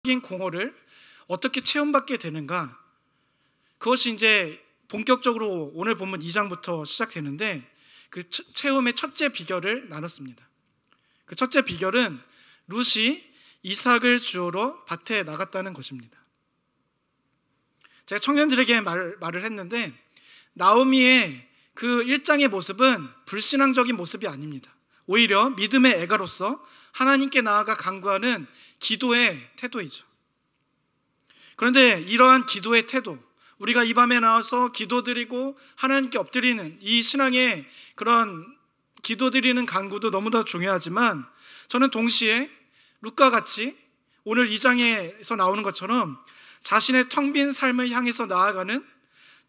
공허를 어떻게 체험받게 되는가? 그것이 이제 본격적으로 오늘 본문 2장부터 시작되는데, 그 체험의 첫째 비결을 나눴습니다. 그 첫째 비결은 룻이 이삭을 주우러 밭에 나갔다는 것입니다. 제가 청년들에게 말을 했는데, 나오미의 그 1장의 모습은 불신앙적인 모습이 아닙니다. 오히려 믿음의 애가로서 하나님께 나아가 간구하는 기도의 태도이죠. 그런데 이러한 기도의 태도, 우리가 이 밤에 나와서 기도드리고 하나님께 엎드리는 이 신앙의 그런 기도드리는 간구도 너무나 중요하지만, 저는 동시에 룻과 같이 오늘 2장에서 나오는 것처럼 자신의 텅 빈 삶을 향해서 나아가는,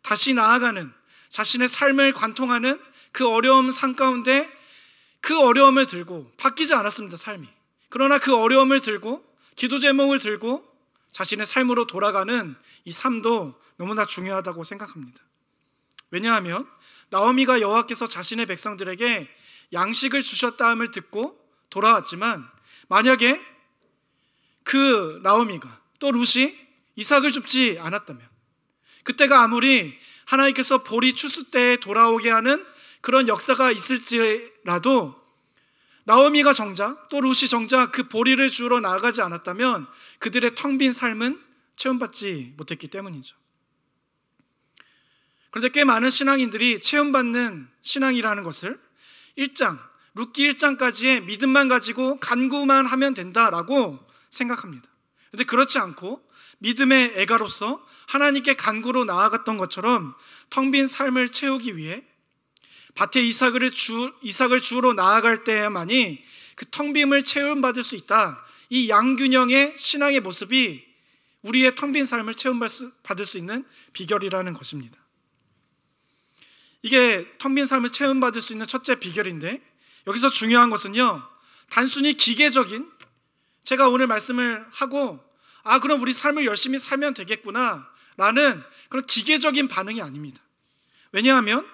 다시 나아가는, 자신의 삶을 관통하는 그 어려움 상 가운데 그 어려움을 들고, 바뀌지 않았습니다, 삶이. 그러나 그 어려움을 들고 기도 제목을 들고 자신의 삶으로 돌아가는 이 삶도 너무나 중요하다고 생각합니다. 왜냐하면 나오미가 여호와께서 자신의 백성들에게 양식을 주셨다함을 듣고 돌아왔지만, 만약에 그 나오미가 또 룻이 이삭을 줍지 않았다면, 그때가 아무리 하나님께서 보리 추수 때에 돌아오게 하는 그런 역사가 있을지라도 나오미가 정작, 또 룻이 정작 그 보리를 주우러 나아가지 않았다면 그들의 텅 빈 삶은 체험받지 못했기 때문이죠. 그런데 꽤 많은 신앙인들이 체험받는 신앙이라는 것을 1장, 룻기 1장까지의 믿음만 가지고 간구만 하면 된다라고 생각합니다. 그런데 그렇지 않고 믿음의 애가로서 하나님께 간구로 나아갔던 것처럼 텅 빈 삶을 채우기 위해 밭에 이삭을 주우러 나아갈 때만이 그 텅 빈을 체험받을 수 있다. 이 양균형의 신앙의 모습이 우리의 텅 빈 삶을 체험받을 수 있는 비결이라는 것입니다. 이게 텅 빈 삶을 체험받을 수 있는 첫째 비결인데, 여기서 중요한 것은요, 단순히 기계적인, 제가 오늘 말씀을 하고 그럼 우리 삶을 열심히 살면 되겠구나 라는 그런 기계적인 반응이 아닙니다. 왜냐하면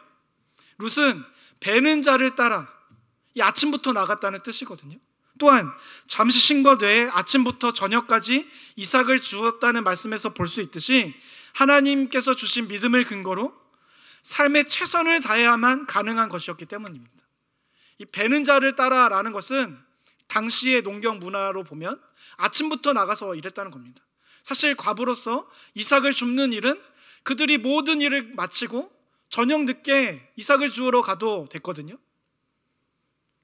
룻은 배는 자를 따라 이 아침부터 나갔다는 뜻이거든요. 또한 잠시 쉰 것 외에 아침부터 저녁까지 이삭을 주었다는 말씀에서 볼 수 있듯이, 하나님께서 주신 믿음을 근거로 삶의 최선을 다해야만 가능한 것이었기 때문입니다. 이 배는 자를 따라라는 것은 당시의 농경 문화로 보면 아침부터 나가서 일했다는 겁니다. 사실 과부로서 이삭을 줍는 일은 그들이 모든 일을 마치고 저녁 늦게 이삭을 주우러 가도 됐거든요.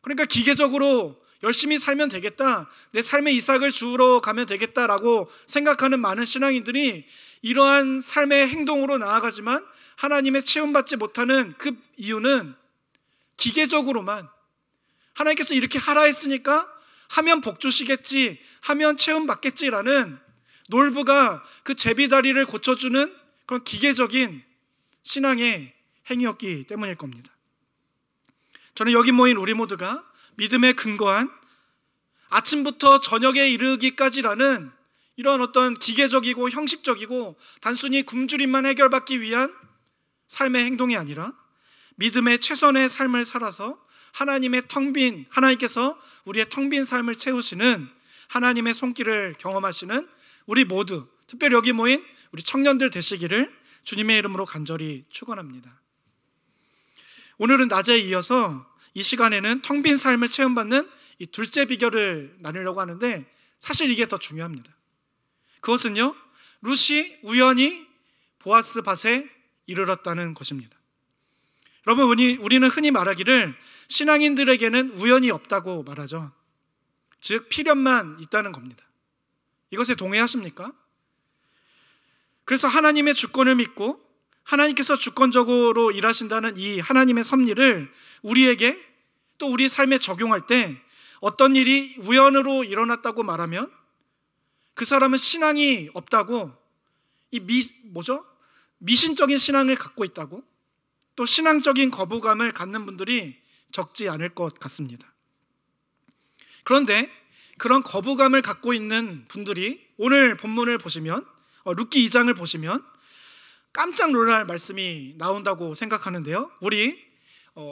그러니까 기계적으로 열심히 살면 되겠다, 내 삶의 이삭을 주우러 가면 되겠다라고 생각하는 많은 신앙인들이 이러한 삶의 행동으로 나아가지만 하나님의 체험받지 못하는 그 이유는 기계적으로만, 하나님께서 이렇게 하라 했으니까 하면 복 주시겠지, 하면 체험받겠지라는 놀부가 그 제비다리를 고쳐주는 그런 기계적인 신앙의 행위였기 때문일 겁니다. 저는 여기 모인 우리 모두가 믿음에 근거한 아침부터 저녁에 이르기까지라는 이런 어떤 기계적이고 형식적이고 단순히 굶주림만 해결받기 위한 삶의 행동이 아니라 믿음의 최선의 삶을 살아서 하나님께서 우리의 텅 빈 삶을 채우시는 하나님의 손길을 경험하시는 우리 모두, 특별히 여기 모인 우리 청년들 되시기를 주님의 이름으로 간절히 축원합니다. 오늘은 낮에 이어서 이 시간에는 텅 빈 삶을 체험받는 이 둘째 비결을 나누려고 하는데, 사실 이게 더 중요합니다. 그것은요, 룻이 우연히 보아스 밭에 이르렀다는 것입니다. 여러분, 우리는 흔히 말하기를 신앙인들에게는 우연이 없다고 말하죠. 즉 필연만 있다는 겁니다. 이것에 동의하십니까? 그래서 하나님의 주권을 믿고 하나님께서 주권적으로 일하신다는 이 하나님의 섭리를 우리에게 또 우리 삶에 적용할 때 어떤 일이 우연으로 일어났다고 말하면 그 사람은 신앙이 없다고, 미신적인 신앙을 갖고 있다고, 또 신앙적인 거부감을 갖는 분들이 적지 않을 것 같습니다. 그런데 그런 거부감을 갖고 있는 분들이 오늘 본문을 보시면, 룻기 2장을 보시면 깜짝 놀랄 말씀이 나온다고 생각하는데요. 우리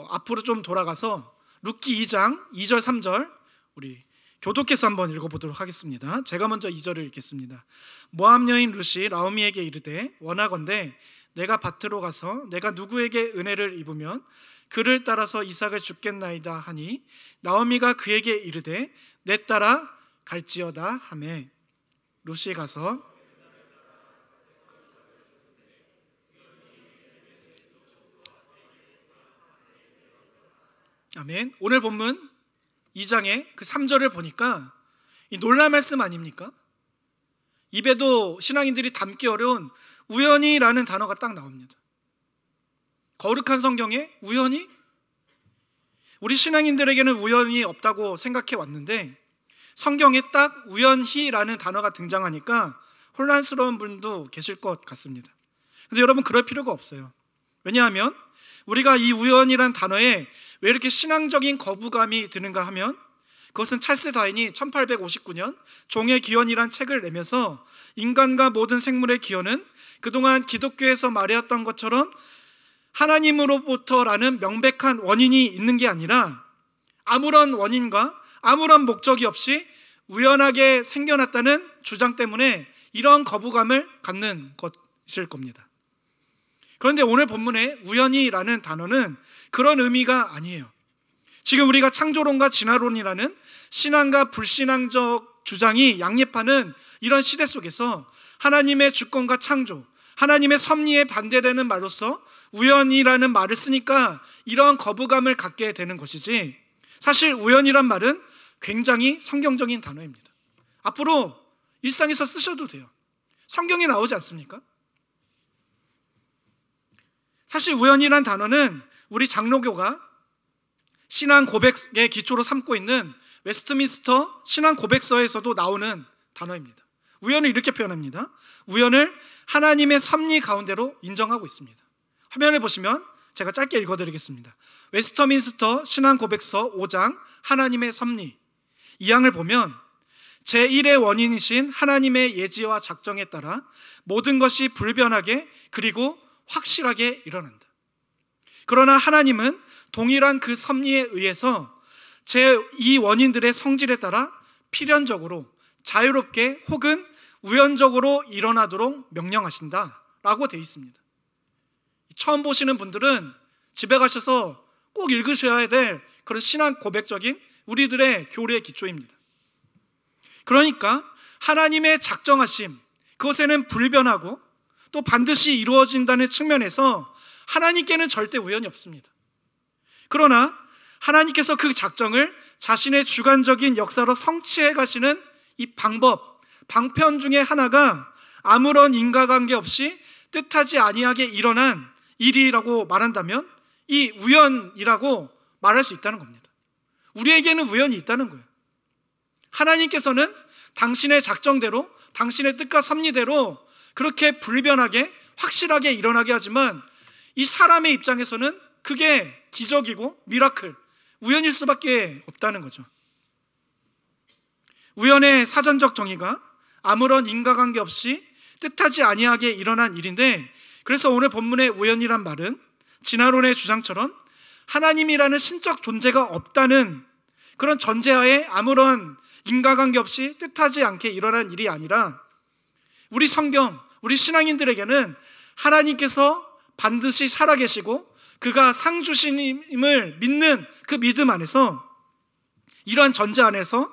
앞으로 좀 돌아가서 룻기 2장 2절 3절 우리 교독해서 한번 읽어보도록 하겠습니다. 제가 먼저 2절을 읽겠습니다. 모압 여인 룻이 나오미에게 이르되 원하건대 내가 밭으로 가서 내가 누구에게 은혜를 입으면 그를 따라서 이삭을 줍겠나이다 하니 나오미가 그에게 이르되 내 따라 갈지어다 하매 룻이 가서 아멘. 오늘 본문 2장의 그 3절을 보니까 이 놀랄 말씀 아닙니까? 입에도 신앙인들이 담기 어려운 우연히라는 단어가 딱 나옵니다. 거룩한 성경에 우연히? 우리 신앙인들에게는 우연이 없다고 생각해 왔는데 성경에 딱 우연히라는 단어가 등장하니까 혼란스러운 분도 계실 것 같습니다. 근데 여러분 그럴 필요가 없어요. 왜냐하면 우리가 이 우연이란 단어에 왜 이렇게 신앙적인 거부감이 드는가 하면 그것은 찰스 다윈이 1859년 종의 기원이란 책을 내면서 인간과 모든 생물의 기원은 그동안 기독교에서 말해왔던 것처럼 하나님으로부터라는 명백한 원인이 있는 게 아니라 아무런 원인과 아무런 목적이 없이 우연하게 생겨났다는 주장 때문에 이런 거부감을 갖는 것일 겁니다. 그런데 오늘 본문의 우연히라는 단어는 그런 의미가 아니에요. 지금 우리가 창조론과 진화론이라는 신앙과 불신앙적 주장이 양립하는 이런 시대 속에서 하나님의 주권과 창조, 하나님의 섭리에 반대되는 말로서 우연이라는 말을 쓰니까 이런 거부감을 갖게 되는 것이지, 사실 우연이란 말은 굉장히 성경적인 단어입니다. 앞으로 일상에서 쓰셔도 돼요. 성경에 나오지 않습니까? 사실 우연이란 단어는 우리 장로교가 신앙 고백의 기초로 삼고 있는 웨스트민스터 신앙 고백서에서도 나오는 단어입니다. 우연을 이렇게 표현합니다. 우연을 하나님의 섭리 가운데로 인정하고 있습니다. 화면을 보시면 제가 짧게 읽어드리겠습니다. 웨스트민스터 신앙 고백서 5장 하나님의 섭리, 이 항을 보면 제1의 원인이신 하나님의 예지와 작정에 따라 모든 것이 불변하게 그리고 확실하게 일어난다. 그러나 하나님은 동일한 그 섭리에 의해서 제2 원인들의 성질에 따라 필연적으로 자유롭게 혹은 우연적으로 일어나도록 명령하신다 라고 되어 있습니다. 처음 보시는 분들은 집에 가셔서 꼭 읽으셔야 될 그런 신앙 고백적인 우리들의 교리의 기초입니다. 그러니까 하나님의 작정하심, 그것에는 불변하고 또 반드시 이루어진다는 측면에서 하나님께는 절대 우연이 없습니다. 그러나 하나님께서 그 작정을 자신의 주관적인 역사로 성취해 가시는 이 방편 중에 하나가 아무런 인과관계 없이 뜻하지 아니하게 일어난 일이라고 말한다면 이 우연이라고 말할 수 있다는 겁니다. 우리에게는 우연이 있다는 거예요. 하나님께서는 당신의 작정대로, 당신의 뜻과 섭리대로 그렇게 불변하게 확실하게 일어나게 하지만 이 사람의 입장에서는 그게 기적이고 미라클, 우연일 수밖에 없다는 거죠. 우연의 사전적 정의가 아무런 인과관계 없이 뜻하지 아니하게 일어난 일인데, 그래서 오늘 본문의 우연이란 말은 진화론의 주장처럼 하나님이라는 신적 존재가 없다는 그런 전제하에 아무런 인과관계 없이 뜻하지 않게 일어난 일이 아니라 우리 성경, 우리 신앙인들에게는 하나님께서 반드시 살아계시고 그가 상 주시님을 믿는 그 믿음 안에서, 이러한 전제 안에서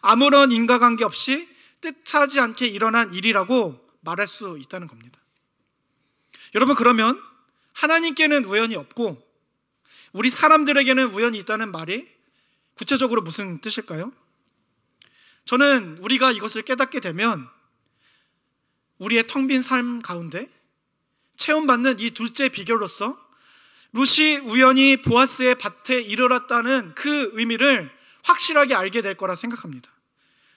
아무런 인과관계 없이 뜻하지 않게 일어난 일이라고 말할 수 있다는 겁니다. 여러분, 그러면 하나님께는 우연이 없고 우리 사람들에게는 우연이 있다는 말이 구체적으로 무슨 뜻일까요? 저는 우리가 이것을 깨닫게 되면 우리의 텅 빈 삶 가운데 체험받는 이 둘째 비결로서 룻이 우연히 보아스의 밭에 이르렀다는 그 의미를 확실하게 알게 될 거라 생각합니다.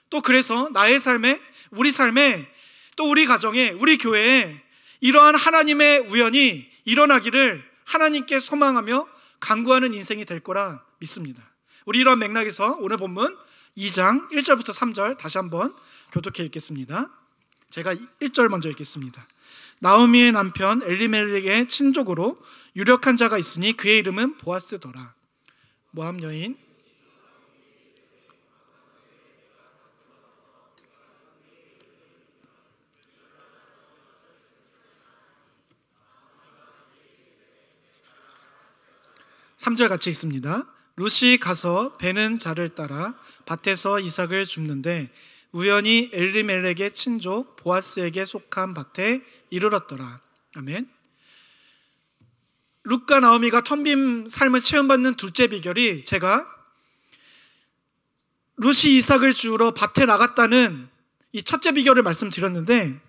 또 그래서 나의 삶에, 우리 삶에, 또 우리 가정에, 우리 교회에 이러한 하나님의 우연이 일어나기를 하나님께 소망하며 간구하는 인생이 될 거라 믿습니다. 우리 이런 맥락에서 오늘 본문 2장 1절부터 3절 다시 한번 교독해 읽겠습니다. 제가 1절 먼저 읽겠습니다. 나오미의 남편 엘리멜렉의 친족으로 유력한 자가 있으니 그의 이름은 보아스더라. 모압 여인 3절 같이 읽습니다. 룻이 가서 베는 자를 따라 밭에서 이삭을 줍는데 우연히 엘리멜렉의 친족 보아스에게 속한 밭에 이르렀더라. 아멘. 룻과 나오미가 텅빈 삶을 체험받는 둘째 비결이, 제가 룻이 이삭을 주우러 밭에 나갔다는 이 첫째 비결을 말씀드렸는데,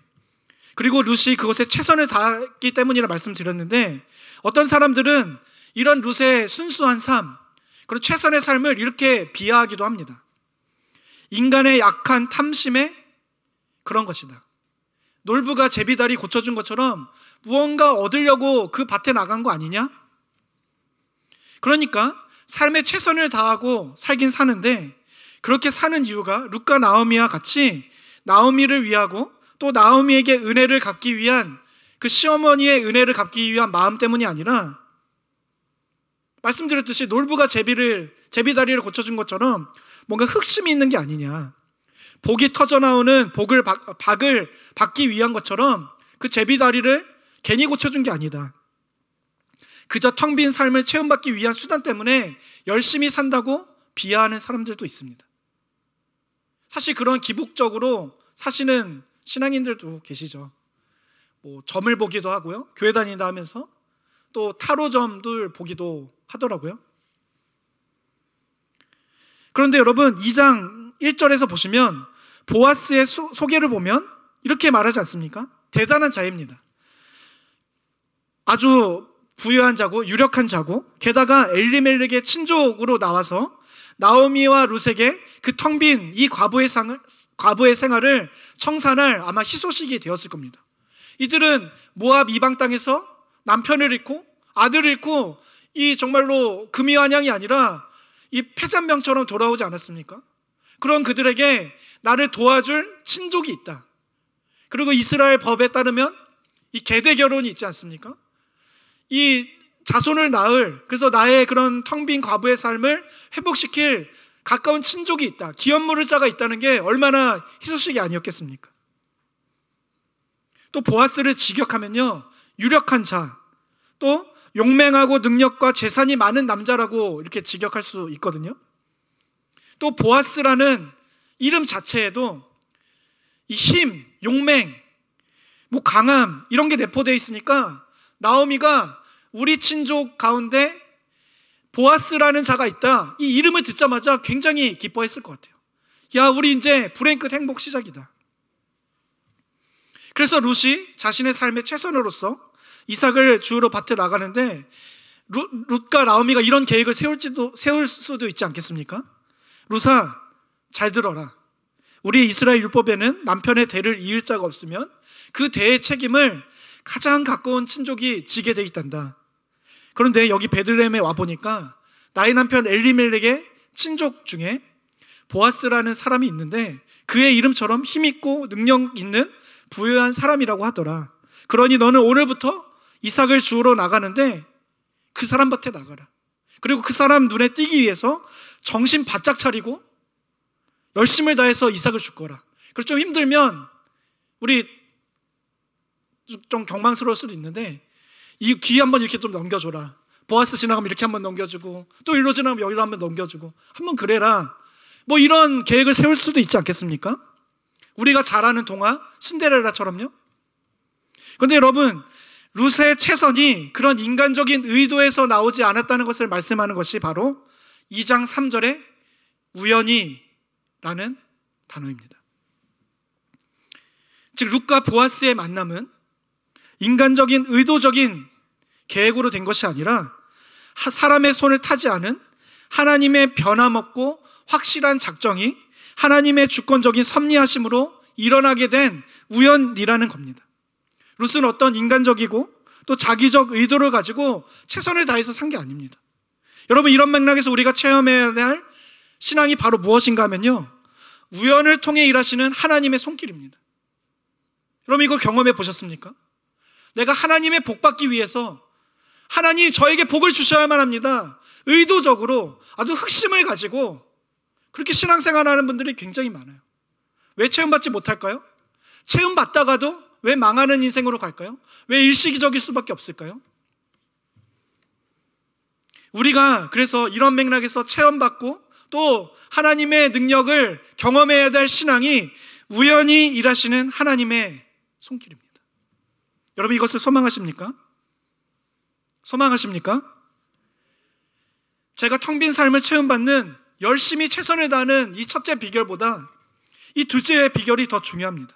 그리고 룻이 그것에 최선을 다했기 때문이라 말씀드렸는데, 어떤 사람들은 이런 룻의 순수한 삶, 그리고 최선의 삶을 이렇게 비하하기도 합니다. 인간의 약한 탐심에 그런 것이다. 놀부가 제비다리 고쳐준 것처럼 무언가 얻으려고 그 밭에 나간 거 아니냐? 그러니까 삶에 최선을 다하고 살긴 사는데, 그렇게 사는 이유가 룻과 나오미와 같이 나오미를 위하고 또 나오미에게 은혜를 갚기 위한, 그 시어머니의 은혜를 갚기 위한 마음 때문이 아니라, 말씀드렸듯이 놀부가 제비다리를 고쳐준 것처럼 뭔가 흑심이 있는 게 아니냐, 복이 터져나오는 박을 받기 위한 것처럼 그 제비다리를 괜히 고쳐준 게 아니다. 그저 텅 빈 삶을 체험받기 위한 수단 때문에 열심히 산다고 비하하는 사람들도 있습니다. 사실 그런 기복적으로 사시는 신앙인들도 계시죠. 점을 보기도 하고요, 교회 다닌다 하면서 또 타로점들 보기도 하더라고요. 그런데 여러분, 2장 1절에서 보시면 보아스의 소개를 보면 이렇게 말하지 않습니까? 대단한 자입니다. 아주 부유한 자고 유력한 자고, 게다가 엘리멜렉의 친족으로 나와서 나오미와 룻에게 그 텅 빈 이 과부의 생활을 청산할 아마 희소식이 되었을 겁니다. 이들은 모압 이방 땅에서 남편을 잃고 아들을 잃고 이 정말로 금이환양이 아니라 이 패잔병처럼 돌아오지 않았습니까? 그런 그들에게 나를 도와줄 친족이 있다. 그리고 이스라엘 법에 따르면 이 계대 결혼이 있지 않습니까? 이 자손을 낳을, 그래서 나의 그런 텅 빈 과부의 삶을 회복시킬 가까운 친족이 있다, 기업 물을 자가 있다는 게 얼마나 희소식이 아니었겠습니까? 또 보아스를 직역하면요, 유력한 자, 또 용맹하고 능력과 재산이 많은 남자라고 이렇게 직역할 수 있거든요. 또 보아스라는 이름 자체에도 이 힘, 용맹, 강함 이런 게 내포되어 있으니까 나오미가 우리 친족 가운데 보아스라는 자가 있다, 이 이름을 듣자마자 굉장히 기뻐했을 것 같아요. 야, 우리 이제 불행끝 행복 시작이다. 그래서 룻이 자신의 삶의 최선으로서 이삭을 주우러 밭에 나가는데, 룻과 나오미가 이런 계획을 세울 수도 있지 않겠습니까? 룻아, 잘 들어라. 우리 이스라엘 율법에는 남편의 대를 이을 자가 없으면 그 대의 책임을 가장 가까운 친족이 지게 돼 있단다. 그런데 여기 베들레헴에 와보니까 나의 남편 엘리멜렉의 친족 중에 보아스라는 사람이 있는데, 그의 이름처럼 힘있고 능력 있는 부유한 사람이라고 하더라. 그러니 너는 오늘부터 이삭을 주우러 나가는데 그 사람 밭에 나가라. 그리고 그 사람 눈에 띄기 위해서 정신 바짝 차리고 열심을 다해서 이삭을 줄 거라. 그래서 좀 힘들면, 우리 좀 경망스러울 수도 있는데, 이 귀 한번 이렇게 좀 넘겨줘라. 보아스 지나가면 이렇게 한번 넘겨주고, 또 일로 지나가면 여기로 한번 넘겨주고, 한번 그래라. 이런 계획을 세울 수도 있지 않겠습니까? 우리가 잘 아는 동화 신데렐라처럼요. 그런데 여러분, 룻의 최선이 그런 인간적인 의도에서 나오지 않았다는 것을 말씀하는 것이 바로 2장 3절의 우연히라는 단어입니다. 즉 룻과 보아스의 만남은 인간적인 의도적인 계획으로 된 것이 아니라 사람의 손을 타지 않은 하나님의 변함없고 확실한 작정이 하나님의 주권적인 섭리하심으로 일어나게 된 우연이라는 겁니다. 룻은 어떤 인간적이고 또 자기적 의도를 가지고 최선을 다해서 산 게 아닙니다. 여러분, 이런 맥락에서 우리가 체험해야 할 신앙이 바로 무엇인가 하면요, 우연을 통해 일하시는 하나님의 손길입니다. 여러분, 이거 경험해 보셨습니까? 내가 하나님의 복 받기 위해서 하나님 저에게 복을 주셔야만 합니다, 의도적으로 아주 흑심을 가지고 그렇게 신앙생활하는 분들이 굉장히 많아요. 왜 체험받지 못할까요? 체험받다가도 왜 망하는 인생으로 갈까요? 왜 일시적일 수밖에 없을까요? 우리가 그래서 이런 맥락에서 체험받고 또 하나님의 능력을 경험해야 될 신앙이 우연히 일하시는 하나님의 손길입니다. 여러분, 이것을 소망하십니까? 소망하십니까? 제가 텅 빈 삶을 체험받는, 열심히 최선을 다하는 이 첫째 비결보다 이 둘째 비결이 더 중요합니다.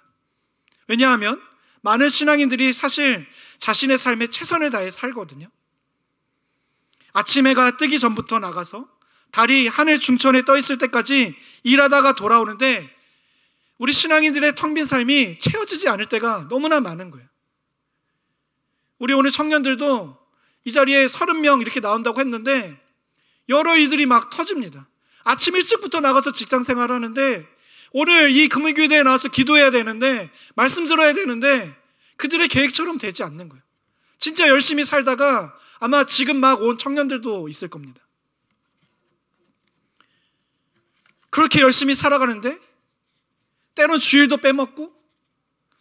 왜냐하면 많은 신앙인들이 사실 자신의 삶에 최선을 다해 살거든요. 아침 해가 뜨기 전부터 나가서 달이 하늘 중천에 떠 있을 때까지 일하다가 돌아오는데 우리 신앙인들의 텅 빈 삶이 채워지지 않을 때가 너무나 많은 거예요. 우리 오늘 청년들도 이 자리에 30명 이렇게 나온다고 했는데 여러 일들이 막 터집니다. 아침 일찍부터 나가서 직장 생활하는데 오늘 이 금요교회에 나와서 기도해야 되는데 말씀 들어야 되는데 그들의 계획처럼 되지 않는 거예요. 진짜 열심히 살다가 아마 지금 막 온 청년들도 있을 겁니다. 그렇게 열심히 살아가는데 때론 주일도 빼먹고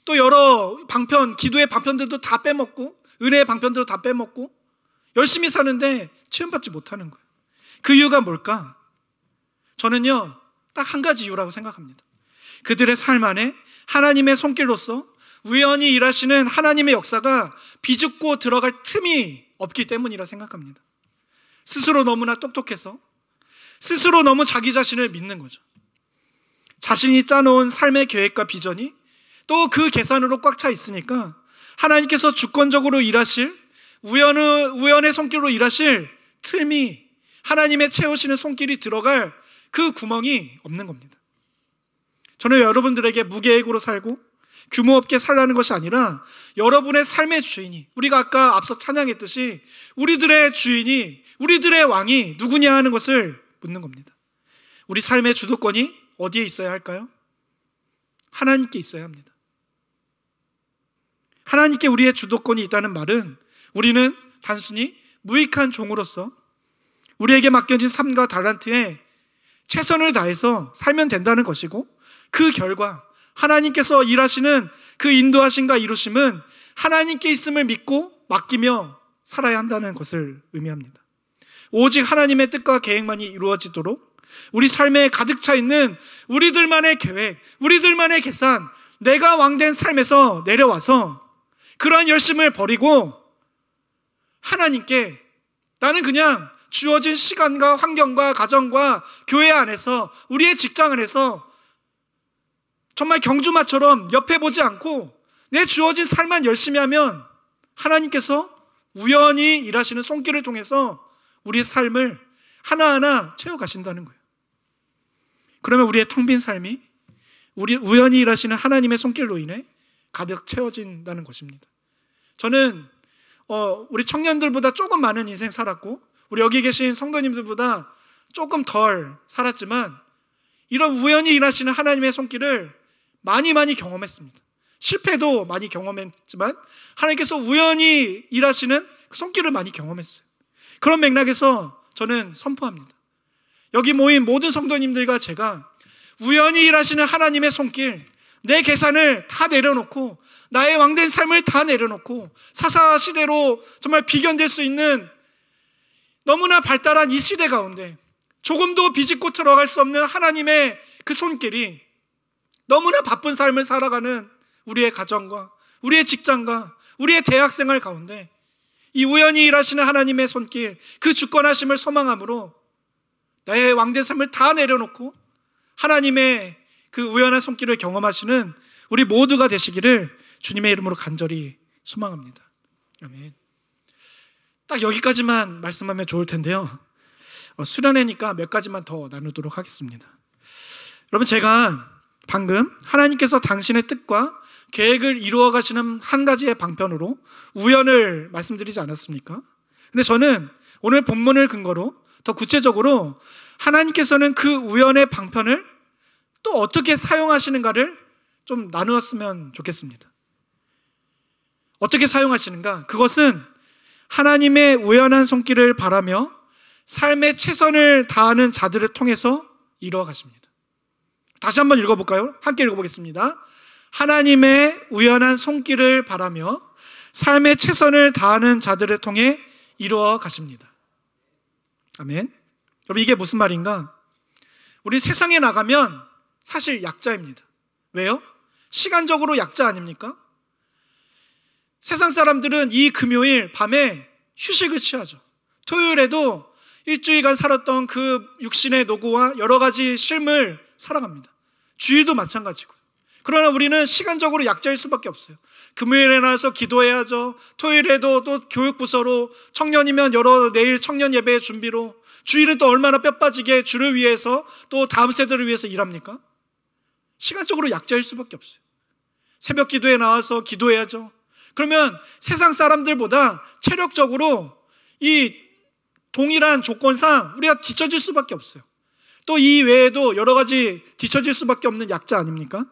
또 여러 방편, 기도의 방편들도 다 빼먹고 은혜의 방편들도 다 빼먹고 열심히 사는데 체험받지 못하는 거예요. 그 이유가 뭘까? 저는요, 딱 한 가지 이유라고 생각합니다. 그들의 삶 안에 하나님의 손길로서 우연히 일하시는 하나님의 역사가 비집고 들어갈 틈이 없기 때문이라 생각합니다. 스스로 너무나 똑똑해서 스스로 너무 자기 자신을 믿는 거죠. 자신이 짜놓은 삶의 계획과 비전이 또 그 계산으로 꽉 차 있으니까 하나님께서 주권적으로 일하실, 우연의 손길로 일하실 틈이, 하나님의 채우시는 손길이 들어갈 그 구멍이 없는 겁니다. 저는 여러분들에게 무계획으로 살고 규모 없게 살라는 것이 아니라 여러분의 삶의 주인이, 우리가 아까 앞서 찬양했듯이 우리들의 주인이, 우리들의 왕이 누구냐 하는 것을 묻는 겁니다. 우리 삶의 주도권이 어디에 있어야 할까요? 하나님께 있어야 합니다. 하나님께 우리의 주도권이 있다는 말은 우리는 단순히 무익한 종으로서 우리에게 맡겨진 삶과 달란트에 최선을 다해서 살면 된다는 것이고, 그 결과 하나님께서 일하시는 그 인도하심과 이루심은 하나님께 있음을 믿고 맡기며 살아야 한다는 것을 의미합니다. 오직 하나님의 뜻과 계획만이 이루어지도록 우리 삶에 가득 차 있는 우리들만의 계획, 우리들만의 계산, 내가 왕된 삶에서 내려와서 그러한 열심을 버리고 하나님께, 나는 그냥 주어진 시간과 환경과 가정과 교회 안에서, 우리의 직장 안에서 정말 경주마처럼 옆에 보지 않고 내 주어진 삶만 열심히 하면 하나님께서 우연히 일하시는 손길을 통해서 우리의 삶을 하나하나 채워가신다는 거예요. 그러면 우리의 텅 빈 삶이 우리 우연히 일하시는 하나님의 손길로 인해 가득 채워진다는 것입니다. 저는 우리 청년들보다 조금 많은 인생 살았고 우리 여기 계신 성도님들보다 조금 덜 살았지만 이런 우연히 일하시는 하나님의 손길을 많이 경험했습니다. 실패도 많이 경험했지만 하나님께서 우연히 일하시는 손길을 많이 경험했어요. 그런 맥락에서 저는 선포합니다. 여기 모인 모든 성도님들과 제가 우연히 일하시는 하나님의 손길, 내 계산을 다 내려놓고 나의 왕된 삶을 다 내려놓고 사사시대로 정말 비견될 수 있는 너무나 발달한 이 시대 가운데 조금도 비집고 들어갈 수 없는 하나님의 그 손길이 너무나 바쁜 삶을 살아가는 우리의 가정과 우리의 직장과 우리의 대학생활 가운데 이 우연히 일하시는 하나님의 손길, 그 주권하심을 소망함으로 나의 왕된 삶을 다 내려놓고 하나님의 그 우연한 손길을 경험하시는 우리 모두가 되시기를 주님의 이름으로 간절히 소망합니다. 아멘. 딱 여기까지만 말씀하면 좋을 텐데요. 수련회니까 몇 가지만 더 나누도록 하겠습니다. 여러분, 제가 방금 하나님께서 당신의 뜻과 계획을 이루어 가시는 한 가지의 방편으로 우연을 말씀드리지 않았습니까? 근데 저는 오늘 본문을 근거로 더 구체적으로 하나님께서는 그 우연의 방편을 또 어떻게 사용하시는가를 좀 나누었으면 좋겠습니다. 어떻게 사용하시는가? 그것은 하나님의 우연한 손길을 바라며 삶의 최선을 다하는 자들을 통해서 이루어 가십니다. 다시 한번 읽어볼까요? 함께 읽어보겠습니다. 하나님의 우연한 손길을 바라며 삶의 최선을 다하는 자들을 통해 이루어 가십니다. 아멘. 여러분, 이게 무슨 말인가? 우리 세상에 나가면 사실 약자입니다. 왜요? 시간적으로 약자 아닙니까? 세상 사람들은 이 금요일 밤에 휴식을 취하죠. 토요일에도 일주일간 살았던 그 육신의 노고와 여러 가지 삶을 살아갑니다. 주일도 마찬가지고. 그러나 우리는 시간적으로 약자일 수밖에 없어요. 금요일에 나와서 기도해야죠. 토요일에도 또 교육부서로, 청년이면 내일 청년 예배 준비로, 주일은 또 얼마나 뼈 빠지게 주를 위해서 또 다음 세대를 위해서 일합니까? 시간적으로 약자일 수밖에 없어요. 새벽 기도에 나와서 기도해야죠. 그러면 세상 사람들보다 체력적으로 이 동일한 조건상 우리가 뒤처질 수밖에 없어요. 또 이 외에도 여러 가지 뒤처질 수밖에 없는 약자 아닙니까?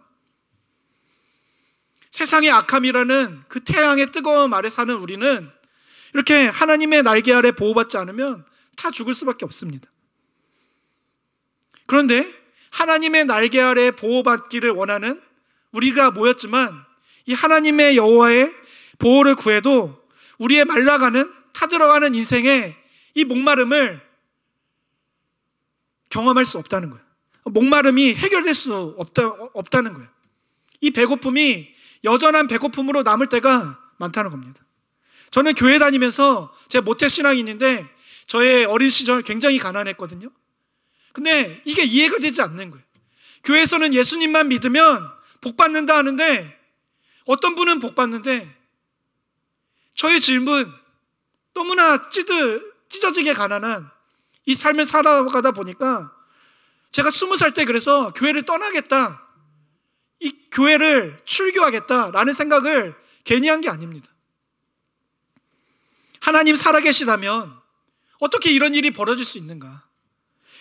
세상의 악함이라는 그 태양의 뜨거움 아래 사는 우리는 이렇게 하나님의 날개 아래 보호받지 않으면 다 죽을 수밖에 없습니다. 그런데 하나님의 날개 아래 보호받기를 원하는 우리가 모였지만 이 하나님의 여호와의 보호를 구해도 우리의 말라가는 타들어가는 인생의 이 목마름을 경험할 수 없다는 거예요. 목마름이 해결될 수 없다는 거예요. 이 배고픔이 여전한 배고픔으로 남을 때가 많다는 겁니다. 저는 교회 다니면서 제 모태신앙인인데 저의 어린 시절 굉장히 가난했거든요. 근데 이게 이해가 되지 않는 거예요. 교회에서는 예수님만 믿으면 복 받는다 하는데 어떤 분은 복 받는데 저의 질문, 너무나 찢어지게 가난한 이 삶을 살아가다 보니까 제가 20살 때 그래서 교회를 떠나겠다, 이 교회를 출교하겠다라는 생각을 괜히 한 게 아닙니다. 하나님 살아계시다면 어떻게 이런 일이 벌어질 수 있는가?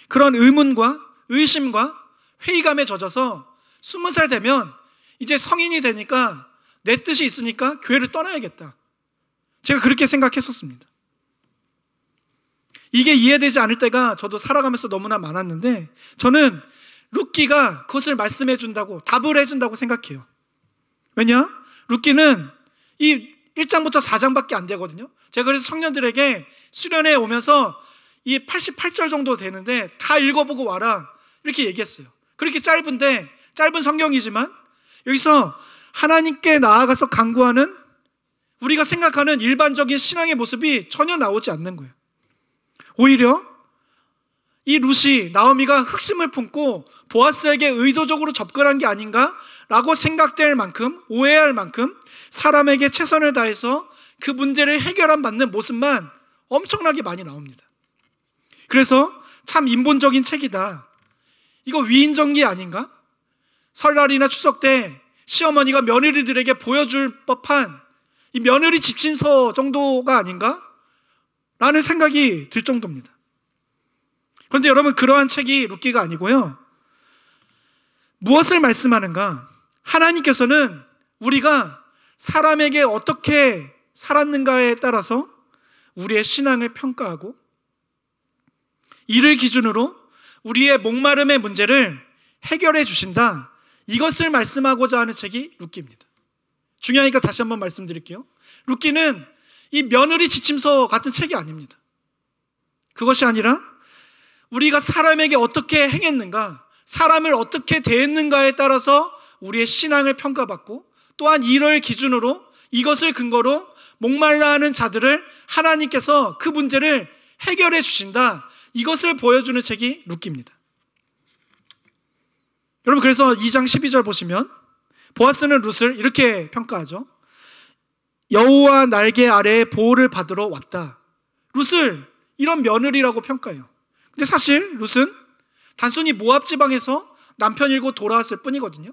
그런 의문과 의심과 회의감에 젖어서 20살 되면 이제 성인이 되니까 내 뜻이 있으니까 교회를 떠나야겠다. 제가 그렇게 생각했었습니다. 이게 이해되지 않을 때가 저도 살아가면서 너무나 많았는데 저는 룻기가 그것을 말씀해 준다고, 답을 해준다고 생각해요. 왜냐? 룻기는 이 1장부터 4장밖에 안 되거든요. 제가 그래서 청년들에게 수련회 오면서 이 88절 정도 되는데 다 읽어보고 와라 이렇게 얘기했어요. 그렇게 짧은 성경이지만 여기서 하나님께 나아가서 간구하는 우리가 생각하는 일반적인 신앙의 모습이 전혀 나오지 않는 거예요. 오히려 이 룻이, 나오미가 흑심을 품고 보아스에게 의도적으로 접근한 게 아닌가라고 생각될 만큼, 오해할 만큼 사람에게 최선을 다해서 그 문제를 해결받는 모습만 엄청나게 많이 나옵니다. 그래서 참 인본적인 책이다. 이거 위인전기 아닌가? 설날이나 추석 때 시어머니가 며느리들에게 보여줄 법한 이 며느리 집신서 정도가 아닌가? 라는 생각이 들 정도입니다. 그런데 여러분, 그러한 책이 룻기가 아니고요. 무엇을 말씀하는가? 하나님께서는 우리가 사람에게 어떻게 살았는가에 따라서 우리의 신앙을 평가하고 이를 기준으로 우리의 목마름의 문제를 해결해 주신다. 이것을 말씀하고자 하는 책이 룻기입니다. 중요하니까 다시 한번 말씀드릴게요. 룻기는 이 며느리 지침서 같은 책이 아닙니다. 그것이 아니라 우리가 사람에게 어떻게 행했는가, 사람을 어떻게 대했는가에 따라서 우리의 신앙을 평가받고 또한 이를 기준으로 이것을 근거로 목말라 하는 자들을 하나님께서 그 문제를 해결해 주신다. 이것을 보여주는 책이 룻기입니다. 여러분, 그래서 2장 12절 보시면 보아스는 룻을 이렇게 평가하죠. 여호와 날개 아래에 보호를 받으러 왔다. 룻을 이런 며느리라고 평가해요. 근데 사실 룻은 단순히 모압 지방에서 남편 일고 돌아왔을 뿐이거든요.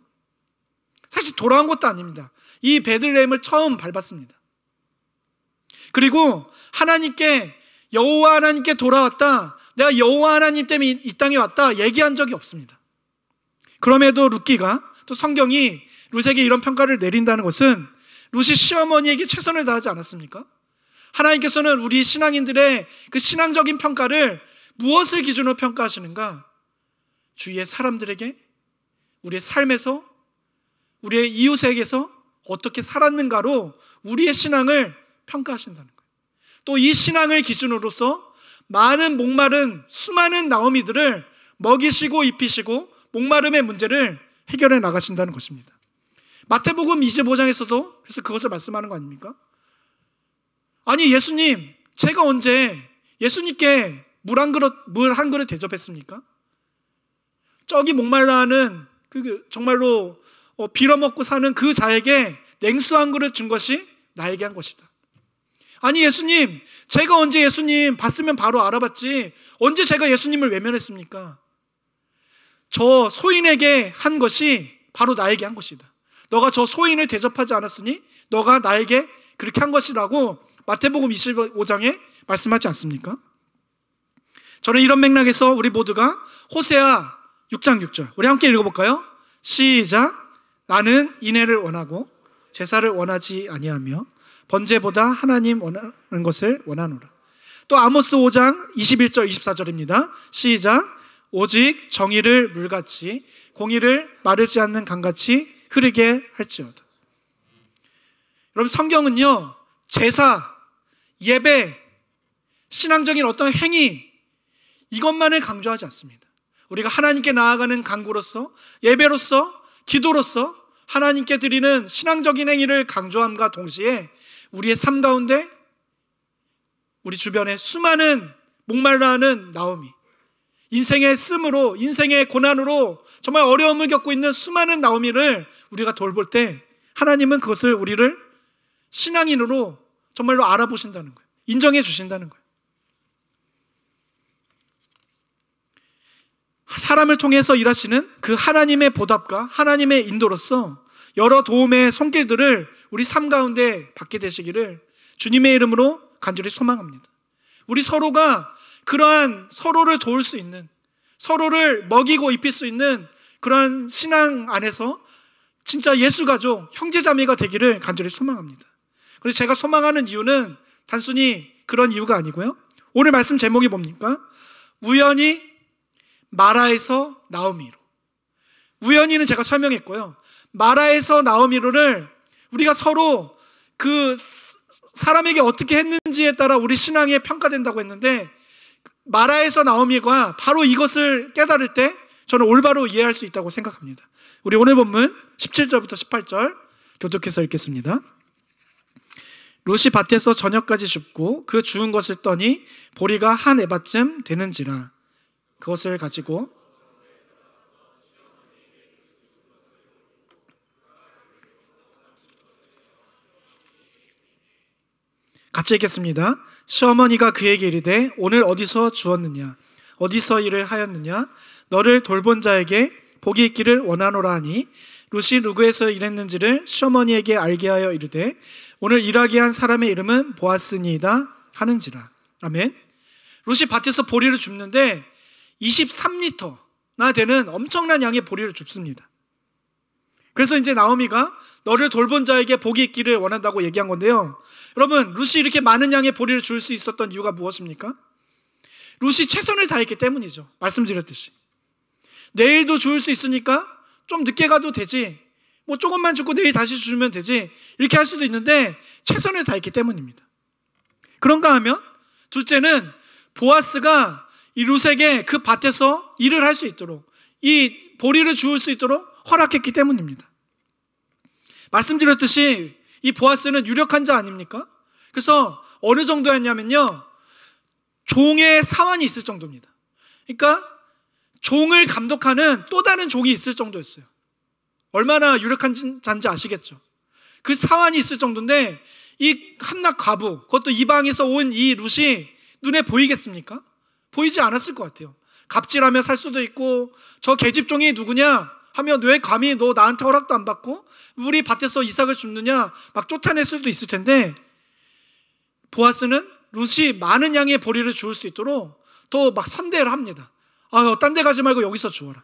사실 돌아온 것도 아닙니다. 이 베들레헴을 처음 밟았습니다. 그리고 여호와 하나님께 돌아왔다, 내가 여호와 하나님 때문에 이 땅에 왔다 얘기한 적이 없습니다. 그럼에도 룻기가, 또 성경이 룻에게 이런 평가를 내린다는 것은 룻이 시어머니에게 최선을 다하지 않았습니까? 하나님께서는 우리 신앙인들의 그 신앙적인 평가를 무엇을 기준으로 평가하시는가? 주위의 사람들에게, 우리의 삶에서, 우리의 이웃에게서 어떻게 살았는가로 우리의 신앙을 평가하신다는 거예요. 또 이 신앙을 기준으로서 많은 목마른 수많은 나오미들을 먹이시고 입히시고 목마름의 문제를 해결해 나가신다는 것입니다. 마태복음 25장에서도 그래서 그것을 말씀하는 거 아닙니까? 아니 예수님, 제가 언제 예수님께 물 한 그릇 대접했습니까? 저기 목말라하는 정말로 빌어먹고 사는 그 자에게 냉수 한 그릇 준 것이 나에게 한 것이다. 아니 예수님, 제가 언제 예수님 봤으면 바로 알아봤지 언제 제가 예수님을 외면했습니까? 저 소인에게 한 것이 바로 나에게 한 것이다. 너가 저 소인을 대접하지 않았으니 너가 나에게 그렇게 한 것이라고 마태복음 25장에 말씀하지 않습니까? 저는 이런 맥락에서 우리 모두가 호세아 6장 6절 우리 함께 읽어볼까요? 시작. 나는 인애를 원하고 제사를 원하지 아니하며 번제보다 하나님 원하는 것을 원하노라. 또 아모스 5장 21절 24절입니다. 시작. 오직 정의를 물같이 공의를 마르지 않는 강같이 흐르게 할지어다. 여러분 성경은요 제사, 예배, 신앙적인 어떤 행위 이것만을 강조하지 않습니다. 우리가 하나님께 나아가는 간구로서 예배로서 기도로서 하나님께 드리는 신앙적인 행위를 강조함과 동시에 우리의 삶 가운데 우리 주변에 수많은 목말라하는 나오미, 인생의 씀으로 인생의 고난으로 정말 어려움을 겪고 있는 수많은 나오미를 우리가 돌볼 때 하나님은 그것을 우리를 신앙인으로 정말로 알아보신다는 거예요. 인정해 주신다는 거예요. 사람을 통해서 일하시는 그 하나님의 보답과 하나님의 인도로서 여러 도움의 손길들을 우리 삶 가운데 받게 되시기를 주님의 이름으로 간절히 소망합니다. 우리 서로가 그러한 서로를 도울 수 있는, 서로를 먹이고 입힐 수 있는 그러한 신앙 안에서 진짜 예수 가족, 형제자매가 되기를 간절히 소망합니다. 그래서 제가 소망하는 이유는 단순히 그런 이유가 아니고요. 오늘 말씀 제목이 뭡니까? 우연히 마라에서 나오미로. 우연히는 제가 설명했고요. 마라에서 나오미로를 우리가 서로 그 사람에게 어떻게 했는지에 따라 우리 신앙이 평가된다고 했는데 마라에서 나오미가 바로 이것을 깨달을 때 저는 올바로 이해할 수 있다고 생각합니다. 우리 오늘 본문 17절부터 18절 교독해서 읽겠습니다. 룻이 밭에서 저녁까지 줍고 그 주운 것을 떠니 보리가 한 에바쯤 되는지라 그것을 가지고 같이 읽겠습니다. 시어머니가 그에게 이르되 오늘 어디서 주었느냐 어디서 일을 하였느냐 너를 돌본 자에게 복이 있기를 원하노라 하니 룻이 누구에서 일했는지를 시어머니에게 알게 하여 이르되 오늘 일하게 한 사람의 이름은 보아스니이다 하는지라. 아멘. 룻이 밭에서 보리를 줍는데 23리터나 되는 엄청난 양의 보리를 줍습니다. 그래서 이제 나오미가 너를 돌본 자에게 복이 있기를 원한다고 얘기한 건데요. 여러분 룻이 이렇게 많은 양의 보리를 줄 수 있었던 이유가 무엇입니까? 룻이 최선을 다했기 때문이죠. 말씀드렸듯이 내일도 줄 수 있으니까 좀 늦게 가도 되지, 뭐 조금만 주고 내일 다시 주면 되지 이렇게 할 수도 있는데 최선을 다했기 때문입니다. 그런가 하면 둘째는 보아스가 이 룻에게 그 밭에서 일을 할 수 있도록 이 보리를 주울 수 있도록 허락했기 때문입니다. 말씀드렸듯이 이 보아스는 유력한 자 아닙니까? 그래서 어느 정도였냐면요 종의 사환이 있을 정도입니다. 그러니까 종을 감독하는 또 다른 종이 있을 정도였어요. 얼마나 유력한 자인지 아시겠죠? 그 사환이 있을 정도인데 이 함락 과부, 그것도 이방에서 온 이 룻이 눈에 보이겠습니까? 보이지 않았을 것 같아요. 갑질하며 살 수도 있고 저 계집종이 누구냐 하면 왜 감히 너 나한테 허락도 안 받고 우리 밭에서 이삭을 줍느냐 막 쫓아낼 수도 있을 텐데 보아스는 룻이 많은 양의 보리를 주울 수 있도록 또 막 선대를 합니다. 딴 데 가지 말고 여기서 주워라.